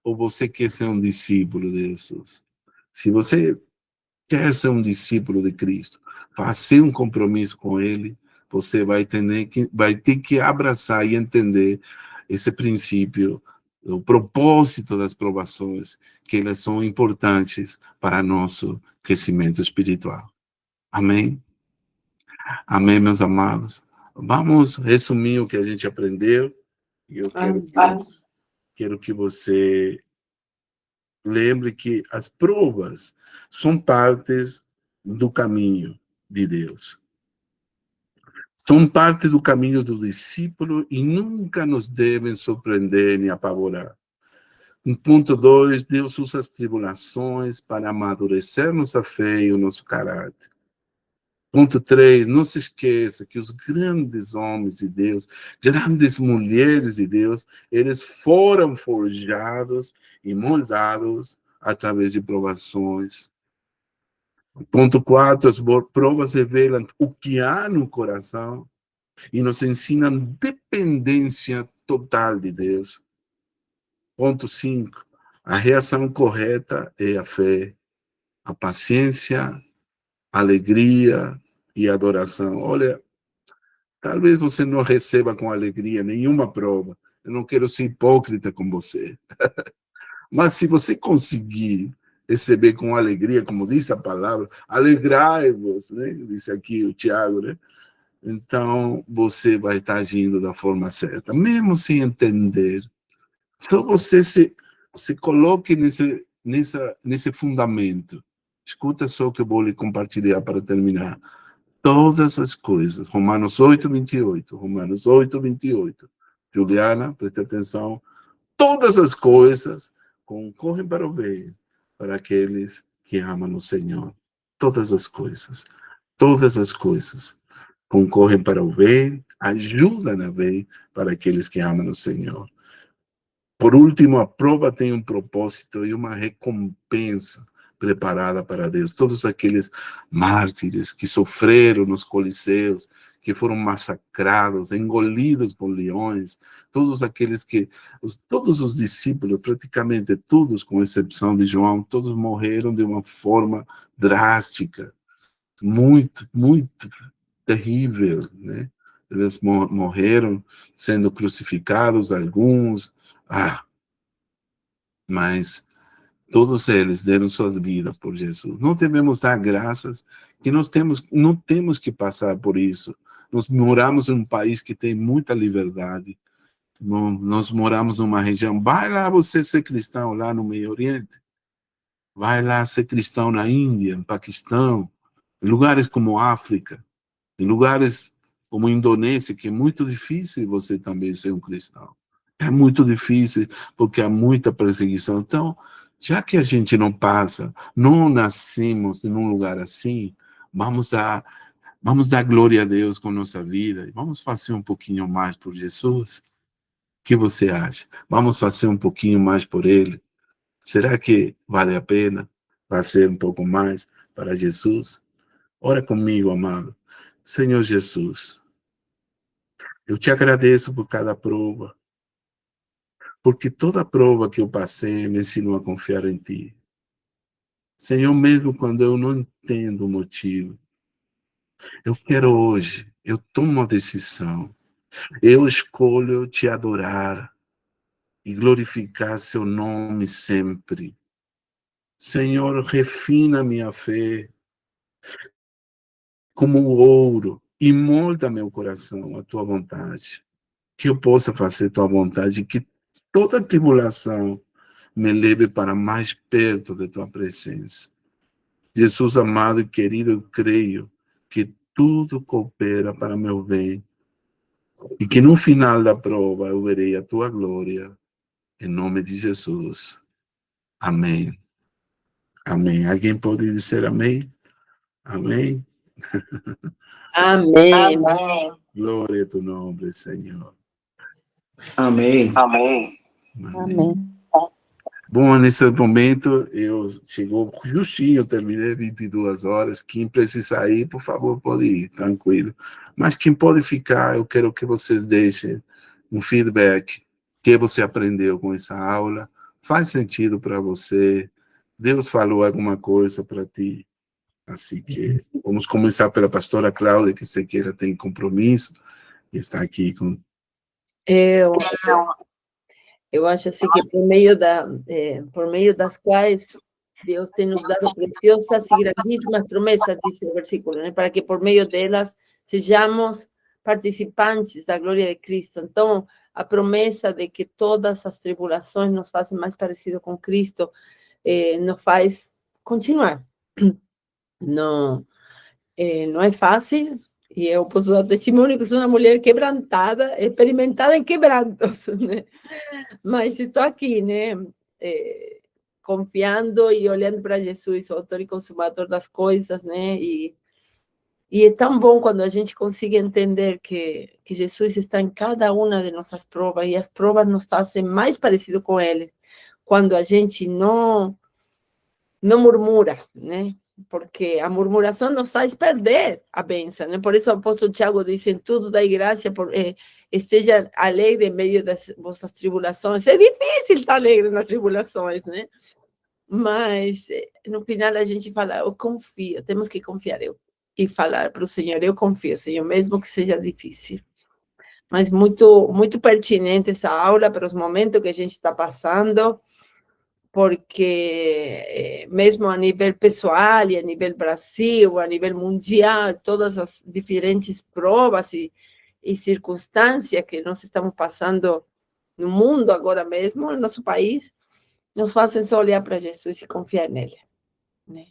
Ou você quer ser um discípulo de Jesus? Se você quer ser um discípulo de Cristo, fazer um compromisso com Ele, você vai ter que abraçar e entender esse princípio, o propósito das provações, que elas são importantes para nosso crescimento espiritual. Amém? Amém, meus amados? Vamos resumir o que a gente aprendeu. E eu quero que você lembre que as provas são partes do caminho de Deus. São parte do caminho do discípulo e nunca nos devem surpreender nem apavorar. Em ponto 2, Deus usa as tribulações para amadurecer nossa fé e o nosso caráter. Ponto 3, não se esqueça que os grandes homens de Deus, grandes mulheres de Deus, eles foram forjados e moldados através de provações. Ponto 4, as provas revelam o que há no coração e nos ensinam dependência total de Deus. Ponto 5, a reação correta é a fé, a paciência, a alegria e a adoração. Olha, talvez você não receba com alegria nenhuma prova. Eu não quero ser hipócrita com você. Mas se você conseguir receber com alegria, como diz a palavra, alegrai-vos, né? Disse aqui o Tiago, né? Então, você vai estar agindo da forma certa, mesmo sem entender. Só você se coloque nesse fundamento. Escuta só o que eu vou lhe compartilhar para terminar. Todas as coisas, Romanos 8, 28, Romanos 8, 28. Juliana, preste atenção. Todas as coisas concorrem para o bem, para aqueles que amam o Senhor. Todas as coisas concorrem para o bem, ajudam a bem para aqueles que amam o Senhor. Por último, a prova tem um propósito e uma recompensa preparada para Deus. Todos aqueles mártires que sofreram nos coliseus, que foram massacrados, engolidos por leões, todos aqueles todos os discípulos, praticamente todos, com exceção de João, todos morreram de uma forma drástica, muito, muito terrível, né? Eles morreram sendo crucificados, alguns, mas todos eles deram suas vidas por Jesus. Não devemos dar graças que não temos que passar por isso. Nós moramos em um país que tem muita liberdade. Nós moramos numa região. Vai lá você ser cristão lá no Meio Oriente. Vai lá ser cristão na Índia, no Paquistão, em lugares como África, em lugares como Indonésia, que é muito difícil você também ser um cristão. É muito difícil, porque há muita perseguição. Então, já que a gente não nascemos em um lugar assim, vamos dar glória a Deus com nossa vida. Vamos fazer um pouquinho mais por Jesus? O que você acha? Vamos fazer um pouquinho mais por Ele? Será que vale a pena fazer um pouco mais para Jesus? Ora comigo, amado. Senhor Jesus, eu te agradeço por cada prova, porque toda prova que eu passei me ensinou a confiar em Ti. Senhor, mesmo quando eu não entendo o motivo, eu quero hoje, eu tomo uma decisão, eu escolho Te adorar e glorificar Seu nome sempre. Senhor, refina minha fé como o ouro, e molda meu coração à tua vontade. Que eu possa fazer tua vontade, que toda tribulação me leve para mais perto de tua presença. Jesus amado e querido, eu creio que tudo coopera para meu bem e que no final da prova eu verei a tua glória. Em nome de Jesus. Amém. Amém. Alguém pode dizer amém? Amém. Amém. Amém. Glória a tu nome, Senhor. Amém. Amém. Amém. Bom, nesse momento, chegou justinho, eu terminei 22 horas. Quem precisa ir, por favor, pode ir, tranquilo. Mas quem pode ficar, eu quero que vocês deixem um feedback. O que você aprendeu com essa aula? Faz sentido para você? Deus falou alguma coisa para ti? Assim que vamos começar pela pastora Cláudia, que sei que ela tem compromisso e está aqui com... Eu acho assim que por meio das quais Deus tem nos dado preciosas e grandíssimas promessas, diz o versículo, né? Para que por meio delas sejamos participantes da glória de Cristo. Então, a promessa de que todas as tribulações nos fazem mais parecido com Cristo, nos faz continuar. Não, não é fácil, e eu posso dar testemunho que sou uma mulher quebrantada, experimentada em quebrantos, né? Mas estou aqui, né? Confiando e olhando para Jesus, o autor e consumador das coisas, né? E é tão bom quando a gente consegue entender que Jesus está em cada uma de nossas provas, e as provas nos fazem mais parecido com Ele, quando a gente não murmura, né? Porque a murmuração nos faz perder a bênção, né? Por isso o apóstolo Tiago diz, em tudo dai graça, esteja alegre em meio das vossas tribulações. É difícil estar alegre nas tribulações, né? Mas no final a gente fala, eu confio, temos que confiar e falar para o Senhor, eu confio, Senhor, mesmo que seja difícil. Mas muito pertinente essa aula para os momentos que a gente está passando, porque mesmo a nível pessoal e a nível Brasil, a nível mundial, todas as diferentes provas e circunstâncias que nós estamos passando no mundo agora mesmo, no nosso país, nos fazem só olhar para Jesus e confiar nele, né?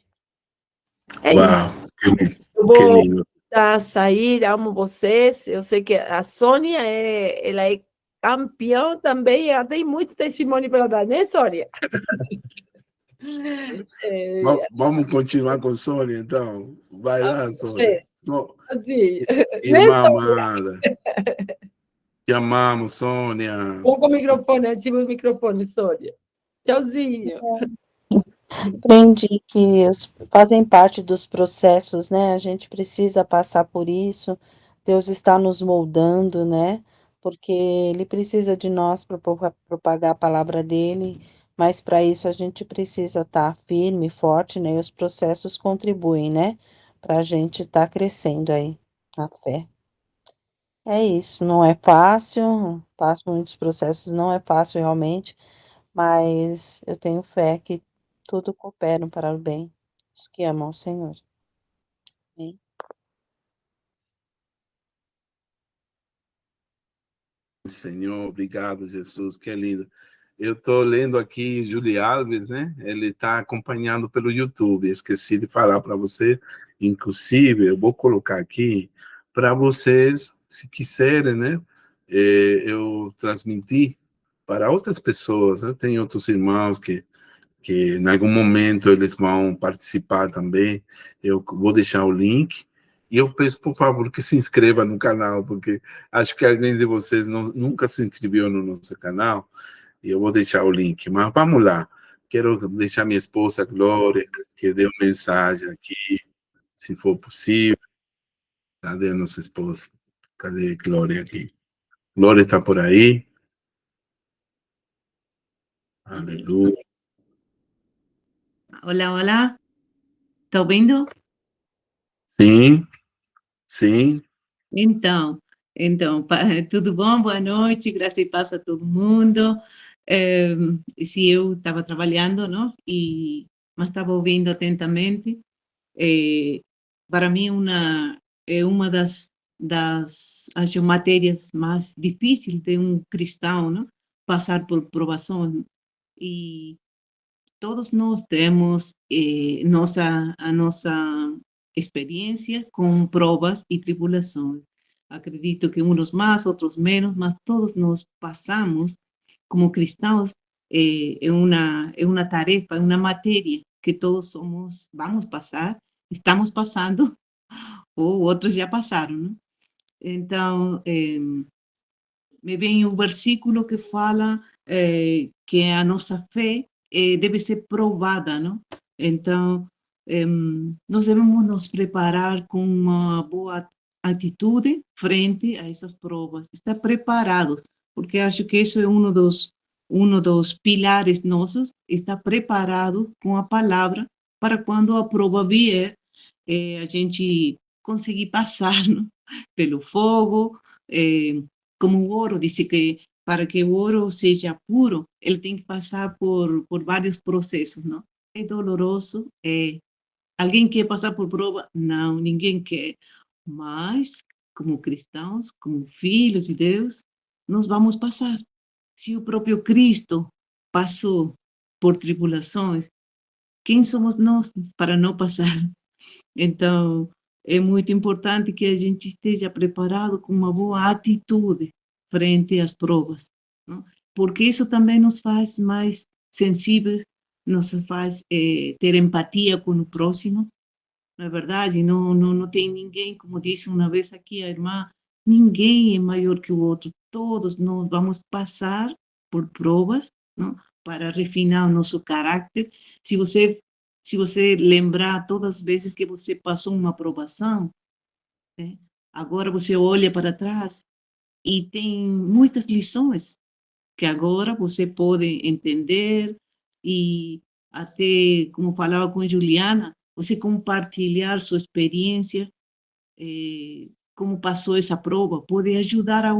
Uau, eu que vou lindo. sair, amo vocês. Eu sei que a Sônia ela é campeã também, ela tem muito testemunho para dar, né, Sônia? Vamos continuar com Sônia, então. Vai lá, Sônia. Assim, Irmã amada. Te amamos, Sônia. Vamos com o microfone, ativa o microfone, Sônia. Tchauzinho. Aprendi que fazem parte dos processos, né? A gente precisa passar por isso. Deus está nos moldando, né? Porque Ele precisa de nós para propagar a palavra dele, mas para isso a gente precisa estar firme, forte, né? E os processos contribuem, né? Para a gente estar crescendo aí na fé. É isso, não é fácil, passo por muitos processos, não é fácil realmente, mas eu tenho fé que tudo coopera para o bem dos que amam o Senhor. Amém. Senhor, obrigado, Jesus, que lindo. Eu estou lendo aqui Júlio Alves, né? Ele está acompanhando pelo YouTube. Esqueci de falar para você. Inclusive, eu vou colocar aqui para vocês, se quiserem, né? Eu transmitir para outras pessoas. Né? Tem outros irmãos que em algum momento eles vão participar também. Eu vou deixar o link. E eu peço, por favor, que se inscreva no canal, porque acho que alguém de vocês nunca se inscreveu no nosso canal. E eu vou deixar o link. Mas vamos lá. Quero deixar minha esposa, Glória, que deu mensagem aqui, se for possível. Cadê a nossa esposa? Cadê a Glória aqui? Glória está por aí? Aleluia. Olá, olá. Tá ouvindo? Sim, sim. Então, tudo bom? Boa noite, graça e paz a todo mundo. Se eu estava trabalhando, não? Mas estava ouvindo atentamente. Para mim, é uma das acho, matérias mais difíceis de um cristão, não? Passar por provações. E todos nós temos a nossa experiência com provas e tribulações. Acredito que uns mais, outros menos, mas todos nós passamos como cristãos. É uma tarefa, é uma matéria que todos vamos passar, estamos passando, ou outros já passaram, né? Então, me vem um versículo que fala que a nossa fé deve ser provada, não? Então, nós devemos nos preparar com uma boa atitude frente a essas provas, estar preparados, porque acho que isso é um dos pilares nossos, estar preparado com a palavra para quando a prova vier, a gente conseguir passar, não? Pelo fogo, como o ouro, disse que para que o ouro seja puro, ele tem que passar por vários processos, não? É doloroso, alguém quer passar por prova? Não, ninguém quer. Mas, como cristãos, como filhos de Deus, nós vamos passar. Se o próprio Cristo passou por tribulações, quem somos nós para não passar? Então, é muito importante que a gente esteja preparado com uma boa atitude frente às provas, não? Porque isso também nos faz mais sensíveis, nos faz ter empatia com o próximo, não é verdade? Não tem ninguém, como disse uma vez aqui a irmã, ninguém é maior que o outro, todos nós vamos passar por provas, não? Para refinar o nosso caráter. Se você lembrar todas as vezes que você passou uma provação, né? Agora você olha para trás e tem muitas lições que agora você pode entender e até, como falava com Juliana, você compartilhar sua experiência, como passou essa prova, pode ajudar a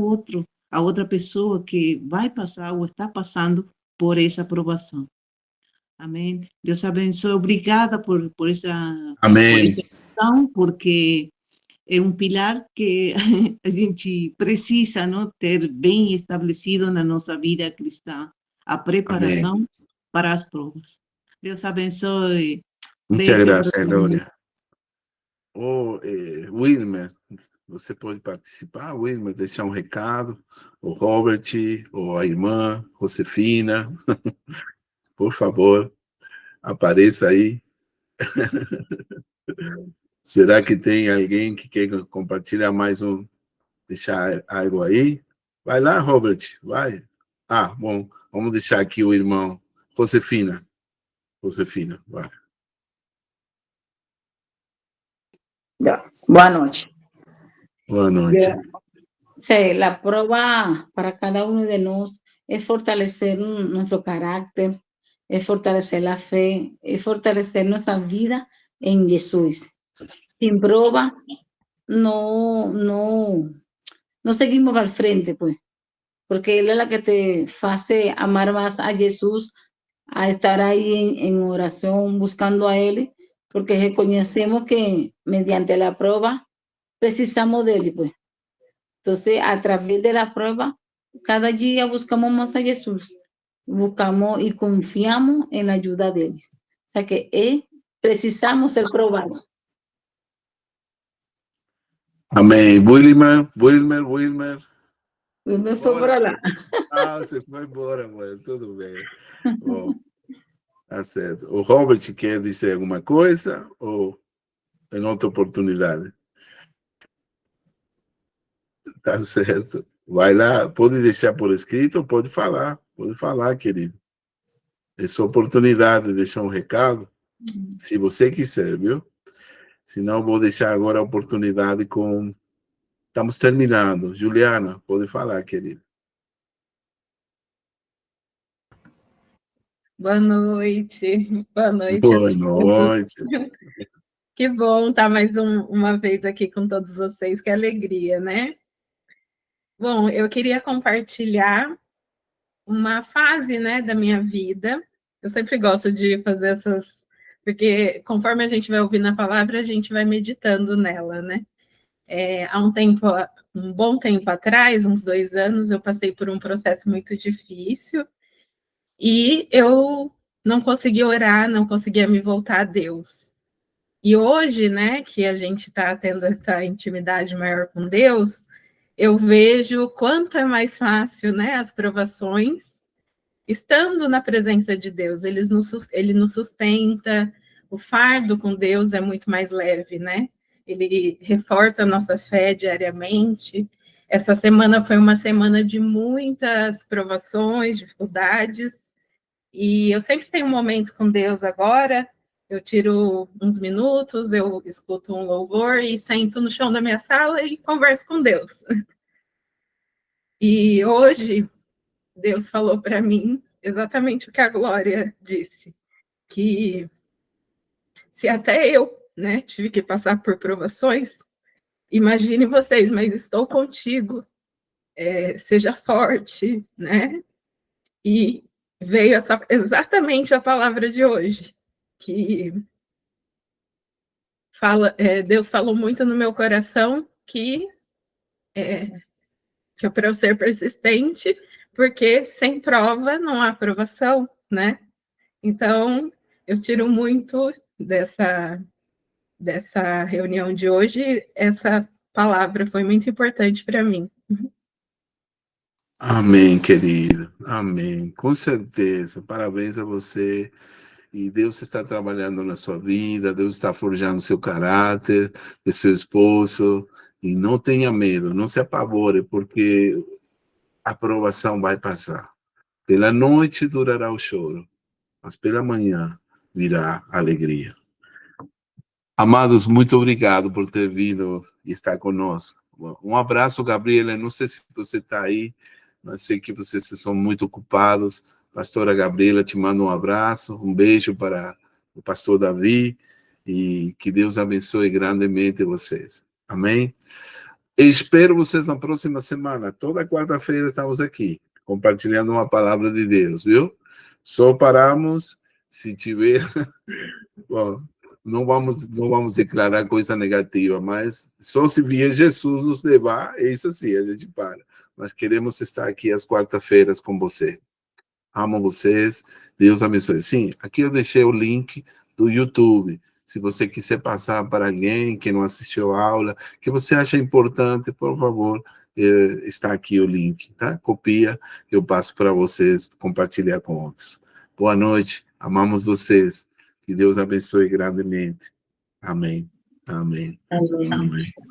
outra pessoa que vai passar ou está passando por essa provação. Amém. Deus abençoe. Obrigada por essa Amém. questão, porque é um pilar que a gente precisa, não, ter bem estabelecido na nossa vida cristã, a preparação Amém. para as provas. Deus abençoe. Muchas Beijo para gracias, todo mundo. Glória. Wilmer, você pode participar, Wilmer, deixar um recado, o Robert, ou a irmã Josefina, por favor, apareça aí. Será que tem alguém que quer compartilhar mais deixar algo aí? Vai lá, Robert, vai. Bom, vamos deixar aqui o irmão Josefina, vai. Boa noite. Boa noite. Sí, la prueba para cada uno de nosotros es fortalecer nuestro carácter, es fortalecer la fe, es fortalecer nuestra vida en Jesús. Sin prueba, no seguimos al frente, pues, porque Él es la que te hace amar más a Jesús, a estar ahí en oración, buscando a Él, porque reconocemos que mediante la prueba precisamos de Él, pues. Entonces, a través de la prueba, cada día buscamos más a Jesús, buscamos y confiamos en la ayuda de Él. O sea que precisamos ser probados. Amém. Wilmer. Me fue para lá. Você foi embora, mano. Tudo bem. Bom, tá certo. O Robert quer dizer alguma coisa ou em outra oportunidade? Tá certo. Vai lá, pode deixar por escrito ou pode falar, querido. É sua oportunidade de deixar um recado, se você quiser, viu? Senão, vou deixar agora a oportunidade com... Estamos terminando. Juliana, pode falar, querida. Boa noite. Boa noite. Boa noite. Que bom estar mais uma vez aqui com todos vocês, que alegria, né? Bom, eu queria compartilhar uma fase, né, da minha vida. Eu sempre gosto de fazer essas... Porque conforme a gente vai ouvindo a palavra, a gente vai meditando nela, né? Há um bom tempo atrás, uns 2 anos, eu passei por um processo muito difícil e eu não conseguia orar, não conseguia me voltar a Deus. E hoje, né, que a gente está tendo essa intimidade maior com Deus, eu vejo o quanto é mais fácil, né, as provações, estando na presença de Deus. Ele nos sustenta, o fardo com Deus é muito mais leve, né? Ele reforça a nossa fé diariamente. Essa semana foi uma semana de muitas provações, dificuldades, e eu sempre tenho um momento com Deus agora. Eu tiro uns minutos, eu escuto um louvor e sento no chão da minha sala e converso com Deus. E hoje, Deus falou para mim exatamente o que a Glória disse, que se até eu, né, tive que passar por provações, imagine vocês, mas estou contigo, seja forte, né? E veio exatamente a palavra de hoje, que Deus falou muito no meu coração que é para eu ser persistente, porque sem prova não há aprovação, né? Então, eu tiro muito dessa reunião de hoje, essa palavra foi muito importante para mim. Amém, querido. Amém. Com certeza. Parabéns a você. E Deus está trabalhando na sua vida, Deus está forjando seu caráter, de seu esposo. E não tenha medo, não se apavore, porque a aprovação vai passar. Pela noite durará o choro, mas pela manhã virá a alegria. Amados, muito obrigado por ter vindo e estar conosco. Um abraço, Gabriela. Não sei se você está aí, mas sei que vocês são muito ocupados. Pastora Gabriela, te manda um abraço, um beijo para o pastor Davi e que Deus abençoe grandemente vocês. Amém? Espero vocês na próxima semana. Toda quarta-feira estamos aqui, compartilhando uma palavra de Deus, viu? Só paramos se tiver... Bom, não vamos declarar coisa negativa, mas só se vier Jesus nos levar, é isso assim, a gente para. Mas queremos estar aqui às quarta-feiras com você. Amo vocês, Deus abençoe. Sim, aqui eu deixei o link do YouTube. Se você quiser passar para alguém que não assistiu a aula, que você acha importante, por favor, está aqui o link, tá? Copia, eu passo para vocês compartilhar com outros. Boa noite, amamos vocês. Que Deus abençoe grandemente. Amém. Amém. Amém. Amém.